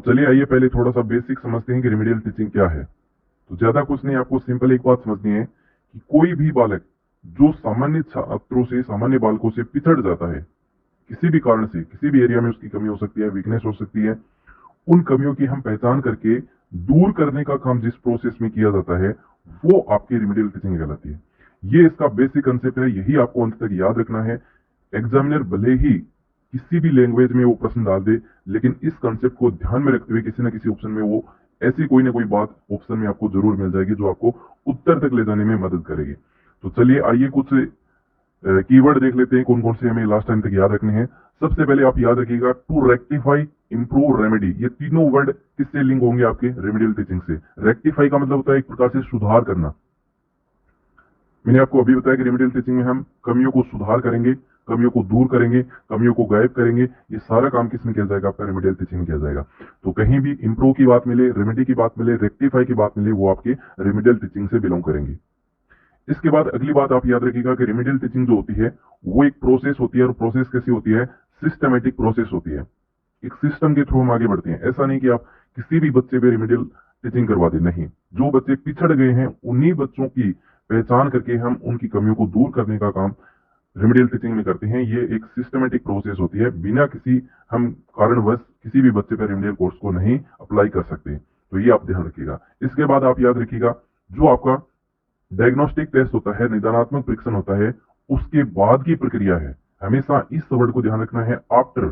तो चलिए आइए पहले थोड़ा सा बेसिक समझते हैं कि रिमेडियल टीचिंग क्या है। तो ज्यादा कुछ नहीं, आपको सिंपल एक बात समझनी है कि कोई भी बालक जो सामान्य छात्रों से, सामान्य बालकों से पिछड़ जाता है किसी भी कारण से, किसी भी एरिया में उसकी कमी हो सकती है, वीकनेस हो सकती है, उन कमियों की हम पहचान करके दूर करने का काम जिस प्रोसेस में किया जाता है वो आपकी रिमेडियल टीचिंग कहलाती है। ये इसका बेसिक कंसेप्ट है, यही आपको अंत तक याद रखना है। एग्जामिनर भले ही किसी भी लैंग्वेज में वो प्रश्न डाल दे, लेकिन इस कंसेप्ट को ध्यान में रखते हुए किसी न किसी ऑप्शन में वो ऐसी कोई ना कोई बात ऑप्शन में आपको जरूर मिल जाएगी जो आपको उत्तर तक ले जाने में मदद करेगी। तो चलिए आइए कुछ कीवर्ड देख लेते हैं कौन कौन से हमें लास्ट टाइम तक याद रखने हैं। सबसे पहले आप याद रखिएगा टू रेक्टिफाई, इंप्रूव, रेमेडी। ये तीनों वर्ड किससे लिंक होंगे? आपके रेमेडियल टीचिंग से। रेक्टिफाई का मतलब होता है एक प्रकार से सुधार करना। मैंने आपको अभी बताया कि रेमेडियल टीचिंग में हम कमियों को सुधार करेंगे, कमियों को दूर करेंगे, कमियों को गायब करेंगे। ये सारा काम किसमें किया जाएगा? आपका रेमेडियल टीचिंग में किया जाएगा। तो कहीं भी इंप्रूव की बात मिले, रेमेडी की बात मिले, रेक्टिफाई की बात मिले, वो आपके रेमेडियल टीचिंग से बिलोंग करेंगे। इसके बाद अगली बात आप याद रखिएगा कि रेमेडियल टीचिंग जो होती है वो एक प्रोसेस होती है, और प्रोसेस कैसी होती है? सिस्टमेटिक प्रोसेस होती है। एक सिस्टम के थ्रू हम आगे बढ़ते हैं। ऐसा नहीं कि आप किसी भी बच्चे पे रेमेडियल टीचिंग करवा दें, नहीं। जो बच्चे पिछड़ गए हैं उन्हीं बच्चों की पहचान करके हम उनकी कमियों को दूर करने का काम रेमेडियल टीचिंग में करते हैं। ये एक सिस्टमेटिक प्रोसेस होती है, बिना किसी हम कारणवश किसी भी बच्चे पर रेमेडियल कोर्स को नहीं अप्लाई कर सकते। तो ये आप ध्यान रखिएगा। इसके बाद आप याद रखिएगा जो आपका डायग्नोस्टिक टेस्ट होता है, निदानात्मक परीक्षण होता है, उसके बाद की प्रक्रिया है। हमेशा इस वर्ड को ध्यान रखना है, आफ्टर।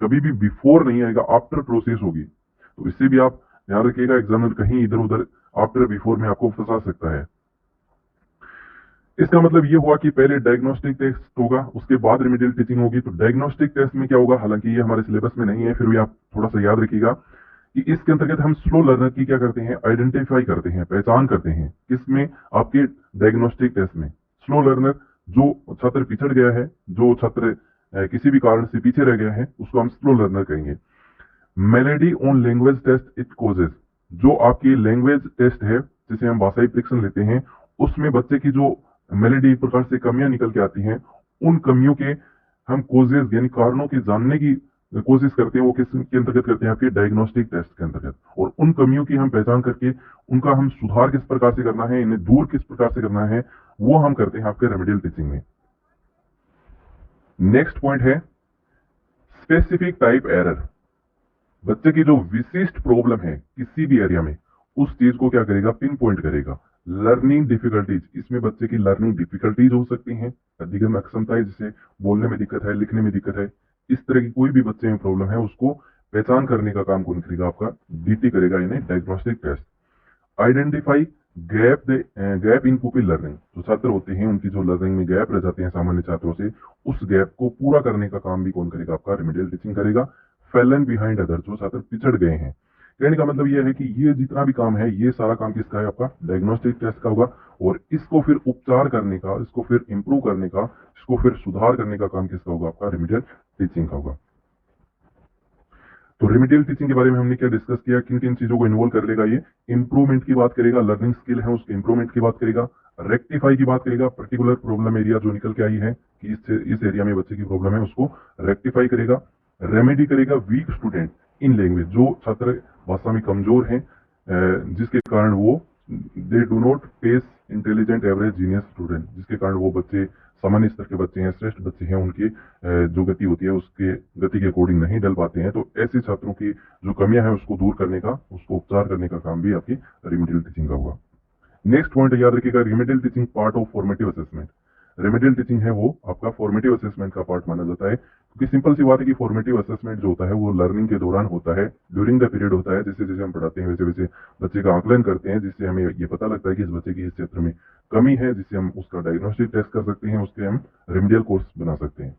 कभी भी बिफोर नहीं आएगा, आफ्टर प्रोसेस होगी। तो इससे भी आप ध्यान रखिएगा, एग्जामिनर कहीं इधर उधर आफ्टर बिफोर में आपको फंसा सकता है। इसका मतलब ये हुआ कि पहले डायग्नोस्टिक टेस्ट होगा, उसके बाद रेमेडियल टीचिंग होगी। तो डायग्नोस्टिक टेस्ट में क्या होगा? हालांकि ये हमारे सिलेबस में नहीं है, फिर भी आप थोड़ा सा याद रखिएगा कि इसके अंतर्गत हम स्लो लर्नर की क्या करते हैं? आइडेंटिफाई करते हैं, पहचान करते हैं। किसमें? आपके डायग्नोस्टिक टेस्ट में। स्लो लर्नर जो छात्र पिछड़ गया है, जो छात्र किसी भी कारण से पीछे रह गया है, उसको हम स्लो लर्नर कहेंगे। Malady on language test it causes, जो आपकी लैंग्वेज टेस्ट है जिसे हम भाषाई परीक्षण लेते हैं, उसमें बच्चे की जो मेलेडी प्रकार से कमियां निकल के आती हैं, उन कमियों के हम कोजेस यानी कारणों की जानने की कोशिश करते हैं। वो किस के अंतर्गत करते हैं? आपके डायग्नोस्टिक टेस्ट के अंतर्गत। और उन कमियों की हम पहचान करके उनका हम सुधार किस प्रकार से करना है, इन्हें दूर किस प्रकार से करना है, वो हम करते हैं आपके रेमेडियल टीचिंग में। नेक्स्ट पॉइंट है स्पेसिफिक टाइप एरर। बच्चे की जो विशिष्ट प्रॉब्लम है किसी भी एरिया में, उस चीज को क्या करेगा? पिन पॉइंट करेगा। लर्निंग डिफिकल्टीज, इसमें बच्चे की लर्निंग डिफिकल्टीज हो सकती हैं, अधिगम अक्षमता है, जिसे बोलने में दिक्कत है, लिखने में दिक्कत है, इस तरह की कोई भी बच्चे में प्रॉब्लम है, उसको पहचान करने का काम कौन करेगा? आपका डीटी करेगा, यानी diagnostic test. Identify gap in pupil learning, जो छात्र होते हैं उनकी जो लर्निंग में गैप रह जाते हैं सामान्य छात्रों से, उस गैप को पूरा करने का काम भी कौन करेगा? आपका रेमेडियल टीचिंग करेगा। फैलन बिहाइंड अदर, जो छात्र पिछड़ गए हैं। कहने का मतलब यह है कि ये जितना भी काम है, ये सारा काम किसका है? आपका डायग्नोस्टिक टेस्ट का होगा। और इसको फिर उपचार करने का, इसको फिर इंप्रूव करने का, इसको फिर सुधार करने का काम किसका होगा? आपका रेमेडियल टीचिंग का होगा। तो रेमेडियल टीचिंग के बारे में हमने क्या डिस्कस किया, किन किन चीजों को इन्वॉल्व कर लेगा? ये इंप्रूवमेंट की बात करेगा, लर्निंग स्किल है उसके इंप्रूवमेंट की बात करेगा, रेक्टिफाई की बात करेगा, पर्टिकुलर प्रॉब्लम एरिया जो निकल के आई है कि इस एरिया में बच्चे की प्रॉब्लम है, उसको रेक्टिफाई करेगा। रेमेडी करेगा वीक स्टूडेंट इन लैंग्वेज, जो छात्र भाषा में कमजोर हैं, जिसके कारण वो they do not pace intelligent average genius student, जिसके कारण वो बच्चे सामान्य स्तर के बच्चे हैं, श्रेष्ठ बच्चे हैं, उनकी जो गति होती है उसके गति के अकॉर्डिंग नहीं डल पाते हैं। तो ऐसे छात्रों की जो कमियां हैं उसको दूर करने का, उसको उपचार करने का काम भी आपकी रेमेडियल टीचिंग का होगा। नेक्स्ट पॉइंट याद रखिएगा, remedial teaching part of formative assessment. Remedial teaching है वो आपका फॉर्मेटिव असेसमेंट का पार्ट माना जाता है, क्योंकि सिंपल सी बात है कि फॉर्मेटिव असेसमेंट जो होता है वो लर्निंग के दौरान होता है, ड्यूरिंग द पीरियड होता है। जैसे जैसे हम पढ़ाते हैं वैसे वैसे बच्चे का आकलन करते हैं, जिससे हमें ये पता लगता है कि इस बच्चे की इस क्षेत्र में कमी है, जिससे हम उसका डायग्नोस्टिक टेस्ट कर सकते हैं, उसके हम रेमेडियल कोर्स बना सकते हैं।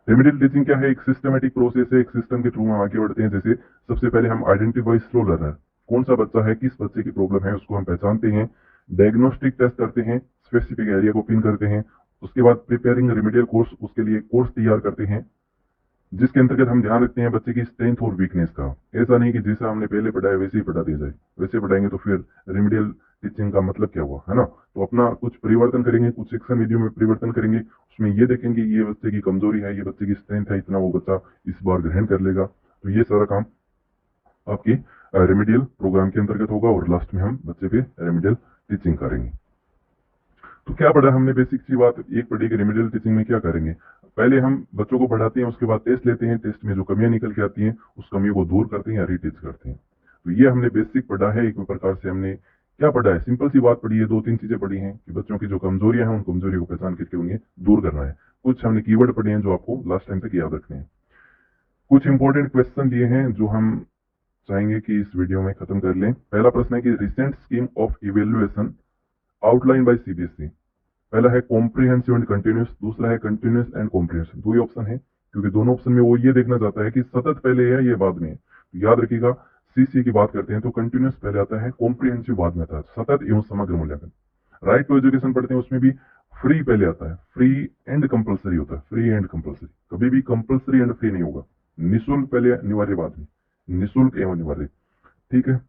रेमेडियल टीचिंग क्या है? एक सिस्टमेटिक प्रोसेस है, एक सिस्टम के थ्रू हम आगे बढ़ते हैं। जैसे सबसे पहले हम आइडेंटिफाई स्लो लर्नर, कौन सा बच्चा है, किस बच्चे की प्रॉब्लम है, उसको हम पहचानते हैं। डायग्नोस्टिक टेस्ट करते हैं, स्पेसिफिक एरिया को पिन करते हैं। उसके बाद प्रिपेयरिंग रेमेडियल कोर्स, उसके लिए कोर्स तैयार करते हैं, जिसके अंतर्गत हम ध्यान रखते हैं बच्चे की स्ट्रेंथ और वीकनेस का। ऐसा नहीं कि जैसा हमने पहले पढ़ाया वैसे ही पढ़ा दिया जाए, वैसे पढ़ाएंगे तो फिर रेमेडियल टीचिंग का मतलब क्या हुआ, है ना। तो अपना कुछ परिवर्तन करेंगे, कुछ शिक्षण विधियों में परिवर्तन करेंगे, उसमें ये देखेंगे ये बच्चे की कमजोरी है, ये बच्चे की स्ट्रेंथ है, इतना वो बच्चा इस बार ग्रहण कर लेगा। तो ये सारा काम आपकी रेमेडियल प्रोग्राम के अंतर्गत होगा और लास्ट में हम बच्चे पे रेमेडियल टीचिंग करेंगे। तो क्या पढ़ा हमने? बेसिक सी बात एक पढ़ी कि रेमेडियल टीचिंग में क्या करेंगे। पहले हम बच्चों को पढ़ाते हैं, उसके बाद टेस्ट लेते हैं, टेस्ट में जो कमियां निकल के आती हैं उस कमियों को दूर करते हैं या रीटीच करते हैं। तो ये हमने बेसिक पढ़ा है। एक प्रकार से हमने क्या पढ़ा है? सिंपल सी बात पढ़ी है, दो तीन चीजें पढ़ी हैं कि बच्चों की जो कमजोरियां हैं उन कमजोरियों को पहचान करके उन्हें दूर करना है। कुछ हमने कीवर्ड पढ़े हैं जो आपको लास्ट टाइम तक याद रखने हैं। कुछ इंपॉर्टेंट क्वेश्चन लिए हैं जो हम चाहेंगे कि इस वीडियो में खत्म कर लें। पहला प्रश्न है कि recent scheme of evaluation outline by CBSE. पहला है कॉम्प्रिहेंसिव एंड कंटिन्यूस, दूसरा है कंटिन्यूस एंड कॉम्प्रिहेंसिव। दो ही ऑप्शन है क्योंकि दोनों ऑप्शन में वो ये देखना चाहता है कि सतत पहले है या बाद में है। तो याद रखिएगा, सीसी की बात करते हैं तो कंटिन्यूस पहले आता है, कॉम्प्रिहेंसिव बाद में आता है, सतत एवं समग्र मूल्यांकन। राइट टू एजुकेशन पढ़ते हैं उसमें भी फ्री पहले आता है, फ्री एंड कंपलसरी होता है, फ्री एंड कंपलसरी। कभी भी कंपलसरी एंड फ्री नहीं होगा। निःशुल्क पहले, अनिवार्य बाद में, निःशुल्क एवं अनिवार्य। ठीक है,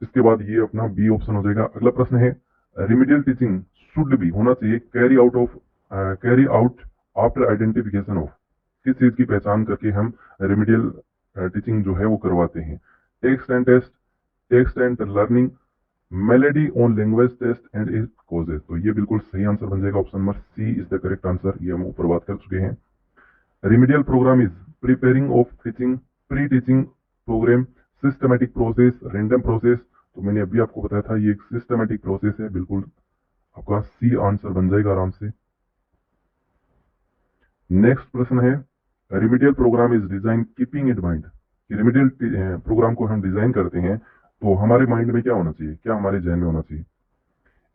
इसके बाद ये अपना बी ऑप्शन हो जाएगा। अगला प्रश्न है रेमेडियल टीचिंग शुड भी होना चाहिए carry out after identification of. किस चीज की पहचान करके हम रेमेडियल टीचिंग जो है वो करवाते हैं? Text and test, text and learning, malady on language test and its causes. तो ये बिल्कुल सही आंसर बन जाएगा, option number C is the correct answer. ये हम ऊपर बात कर चुके हैं। Remedial programme is preparing of teaching, pre teaching programme, systematic process, random process. तो मैंने अभी आपको बताया था ये एक सिस्टमेटिक प्रोसेस है, बिल्कुल आपका सी आंसर बन जाएगा आराम से। नेक्स्ट प्रश्न है remedial programme is design keeping in mind. Remedial programme को हम डिजाइन करते हैं तो हमारे माइंड में क्या होना चाहिए, क्या हमारे जहन में होना चाहिए?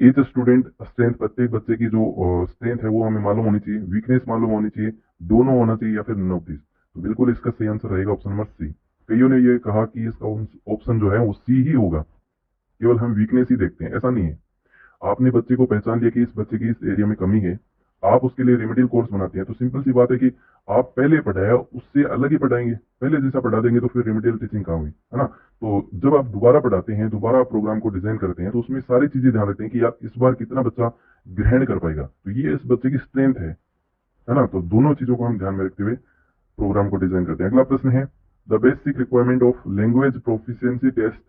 ईच स्टूडेंट स्ट्रेंथ, प्रत्येक बच्चे की जो स्ट्रेंथ है वो हमें मालूम होनी चाहिए, वीकनेस मालूम होनी चाहिए, दोनों होना चाहिए या फिर नन ऑफ दिस। तो बिल्कुल इसका सही आंसर रहेगा ऑप्शन नंबर सी। कईयों ने ये कहा कि इसका ऑप्शन जो है वो सी ही होगा, केवल हम वीकनेस ही देखते हैं, ऐसा नहीं है। आपने बच्चे को पहचान लिया कि इस बच्चे की इस एरिया में कमी है, आप उसके लिए रेमेडियल कोर्स बनाते हैं तो सिंपल सी बात है कि आप पहले पढ़ाया उससे अलग ही पढ़ाएंगे। पहले जैसा पढ़ा देंगे तो फिर रेमेडियल टीचिंग कहाँ हुई, है ना? तो जब आप दोबारा पढ़ाते हैं, दोबारा प्रोग्राम को डिजाइन करते हैं तो उसमें सारी चीजें ध्यान रखते हैं कि यार इस बार कितना बच्चा ग्रहण कर पाएगा, तो ये इस बच्चे की स्ट्रेंथ है ना? तो दोनों चीजों को हम ध्यान में रखते हुए प्रोग्राम को डिजाइन करते हैं। अगला प्रश्न है the basic requirement of language proficiency test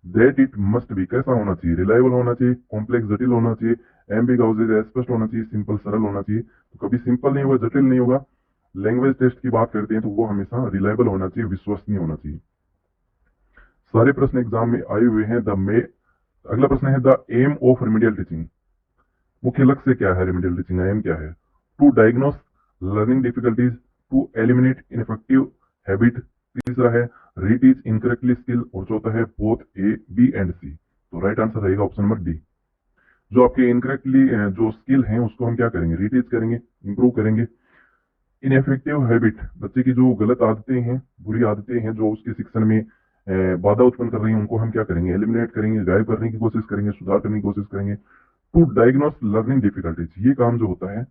that it must be. कैसा होना चाहिए? रिलायबल होना चाहिए, कॉम्प्लेक्स जटिल होना चाहिए, एम्बिगाउजेज स्पष्ट होना चाहिए, सिंपल सरल होना चाहिए। तो कभी सिंपल नहीं होगा, जटिल नहीं होगा। लैंग्वेज टेस्ट की बात करते हैं तो वो हमेशा रिलायबल होना चाहिए, विश्वसनीय होना चाहिए। सारे प्रश्न एग्जाम में आए हुए हैं। अगला प्रश्न है the aim of remedial teaching. मुख्य लक्ष्य क्या है रेमेडियल टीचिंग? एम क्या है? To diagnose learning difficulties, to eliminate ineffective habit, तीसरा है रीटीच इनकरेक्टली स्किल, और चौथा है both A B and C. तो राइट आंसर रहेगा ऑप्शन नंबर डी। जो आपके इनकरेक्टली जो स्किल हैं उसको हम क्या करेंगे? रीटीच करेंगे, इंप्रूव करेंगे। इनएफेक्टिव हैबिट, बच्चे की जो गलत आदतें हैं, बुरी आदतें हैं जो उसके शिक्षण में बाधा उत्पन्न कर रही हैं, उनको हम क्या करेंगे? एलिमिनेट करेंगे, गायब करने की कोशिश करेंगे, सुधार करने की कोशिश करेंगे। टू डायग्नोस लर्निंग डिफिकल्टीज, ये काम जो होता है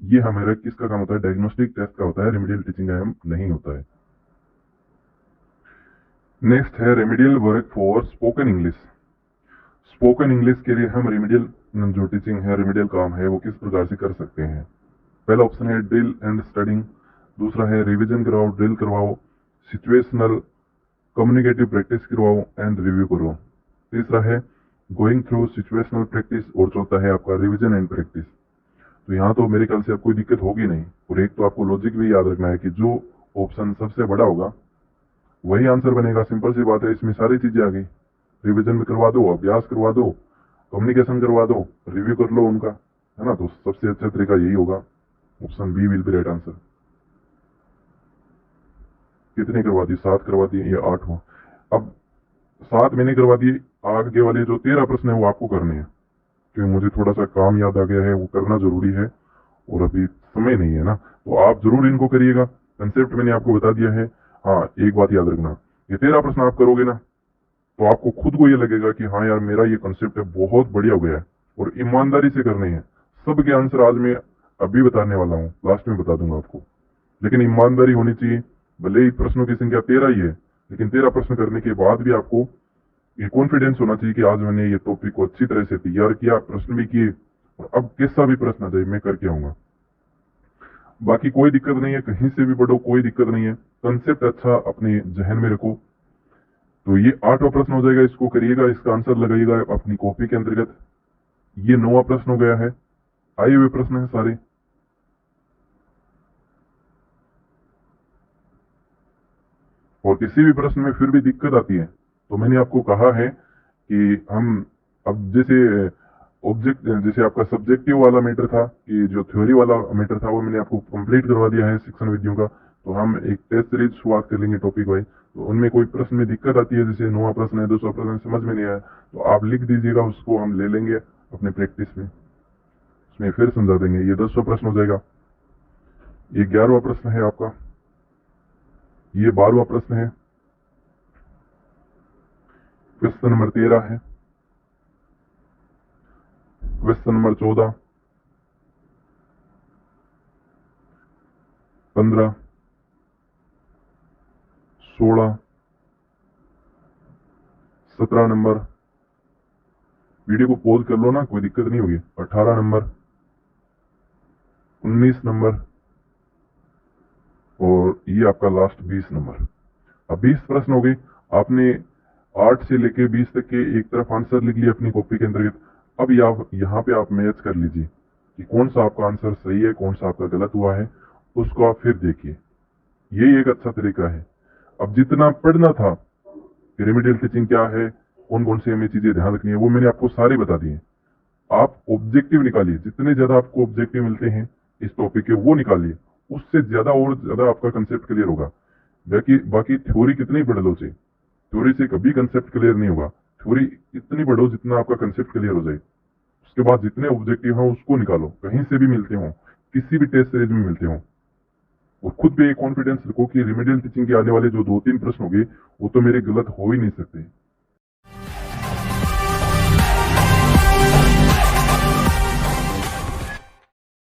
ये हमारा किसका काम होता है? डायग्नोस्टिक टेस्ट का होता है, रेमेडियल टीचिंग का नहीं होता है। नेक्स्ट है remedial work for spoken English. Spoken English के लिए हम रेमेडियल जो टीचिंग है, रेमेडियल काम है, वो किस प्रकार से कर सकते हैं? पहला ऑप्शन है ड्रिल एंड स्टडिंग, दूसरा है रिवीजन करवाओ, ड्रिल करवाओ, सिचुएशनल कम्युनिकेटिव प्रैक्टिस करवाओ एंड रिव्यू करो, तीसरा है गोइंग थ्रू सिचुएशनल प्रैक्टिस, और चौथा है आपका रिवीजन एंड प्रैक्टिस। तो यहाँ तो मेरे ख्याल से अब कोई दिक्कत होगी नहीं। और एक तो आपको लॉजिक भी याद रखना है कि जो ऑप्शन सबसे बड़ा होगा वही आंसर बनेगा। सिंपल सी बात है, इसमें सारी चीजें आ गई। रिवीजन भी करवा दो, अभ्यास करवा दो, कम्युनिकेशन करवा दो, रिव्यू कर लो उनका, है ना? तो सबसे अच्छा तरीका यही होगा, option B will be right answer. कितने करवा दिए? 7 करवा दिए, ये 8 हुआ। अब 7 मैंने करवा दिए, आगे वाले जो 13 प्रश्न है वो आपको करने हैं, क्योंकि मुझे थोड़ा सा काम याद आ गया है, वो करना जरूरी है और अभी समय नहीं है ना। तो आप जरूर इनको करिएगा, कंसेप्ट मैंने आपको बता दिया है। हाँ, एक बात याद रखना, ये 13 प्रश्न आप करोगे ना तो आपको खुद को ये लगेगा कि हाँ यार मेरा ये कंसेप्ट है बहुत बढ़िया हो गया है, और ईमानदारी से करने हैं। सबके आंसर आज मैं अभी बताने वाला हूँ, लास्ट में बता दूंगा आपको, लेकिन ईमानदारी होनी चाहिए। भले ही प्रश्नों की संख्या 13 ही है, लेकिन 13 प्रश्न करने के बाद भी आपको ये कॉन्फिडेंस होना चाहिए कि आज मैंने ये टॉपिक को अच्छी तरह से तैयार किया, प्रश्न भी किए, और अब कैसा भी प्रश्न आ जाए मैं करके आऊंगा। बाकी कोई दिक्कत नहीं है, कहीं से भी पढ़ो कोई दिक्कत नहीं है, कंसेप्ट अच्छा अपने जहन में रखो। तो ये 8वां प्रश्न हो जाएगा, इसको करिएगा, इसका आंसर लगाइएगा अपनी कॉपी के अंतर्गत। ये 9वां प्रश्न हो गया है, आए हुए प्रश्न है सारे। और किसी भी प्रश्न में फिर भी दिक्कत आती है तो मैंने आपको कहा है कि हम अब जैसे ऑब्जेक्ट, जैसे आपका सब्जेक्टिव वाला मैटर था कि जो थ्योरी वाला मैटर था वो मैंने आपको कंप्लीट करवा दिया है शिक्षण विधियों का। तो हम एक टेस्ट सीरीज शुरुआत कर लेंगे टॉपिक वाइज। तो उनमें कोई प्रश्न में दिक्कत आती है, जैसे 9वां प्रश्न है, 10वां प्रश्न समझ में नहीं आया, तो आप लिख दीजिएगा, उसको हम ले लेंगे अपने प्रैक्टिस में, उसमें फिर समझा देंगे। ये 10वां प्रश्न हो जाएगा। ये 11वां प्रश्न है आपका। ये 12वां प्रश्न है। क्वेश्चन नंबर 13 है। क्वेश्चन नंबर 14, 15, 16, 17 नंबर, वीडियो को पॉज कर लो ना, कोई दिक्कत नहीं होगी। 18 नंबर, 19 नंबर, और ये आपका लास्ट 20 नंबर। अब 20 प्रश्न हो गए। आपने 8 से लेके 20 तक के एक तरफ आंसर लिख लिया अपनी कॉपी के अंतर्गत। अब यहाँ पे आप मैच कर लीजिए कि कौन सा आपका आंसर सही है, कौन सा आपका गलत हुआ है, उसको आप फिर देखिए। यही एक अच्छा तरीका है। अब जितना पढ़ना था कि रेमेडियल टीचिंग क्या है, कौन कौन सी हमें चीजें ध्यान रखनी है, वो मैंने आपको सारे बता दिए। आप ऑब्जेक्टिव निकालिए, जितने ज्यादा आपको ऑब्जेक्टिव मिलते हैं इस टॉपिक के वो निकालिए, उससे ज्यादा और ज्यादा आपका कंसेप्ट क्लियर होगा। बाकी बाकी थ्योरी कितनी पढ़ लो, थ्योरी से कभी कंसेप्ट क्लियर नहीं होगा। थ्योरी इतनी पढ़ो जितना आपका कंसेप्ट क्लियर हो जाए। उसके बाद जितने ऑब्जेक्टिव हो उसको निकालो, कहीं से भी मिलते हो, किसी भी टेस्ट सीरीज में मिलते हो। और खुद पे कॉन्फिडेंस रखो कि रेमेडियल टीचिंग के आने वाले जो 2-3 प्रश्न होंगे वो तो मेरे गलत हो ही नहीं सकते।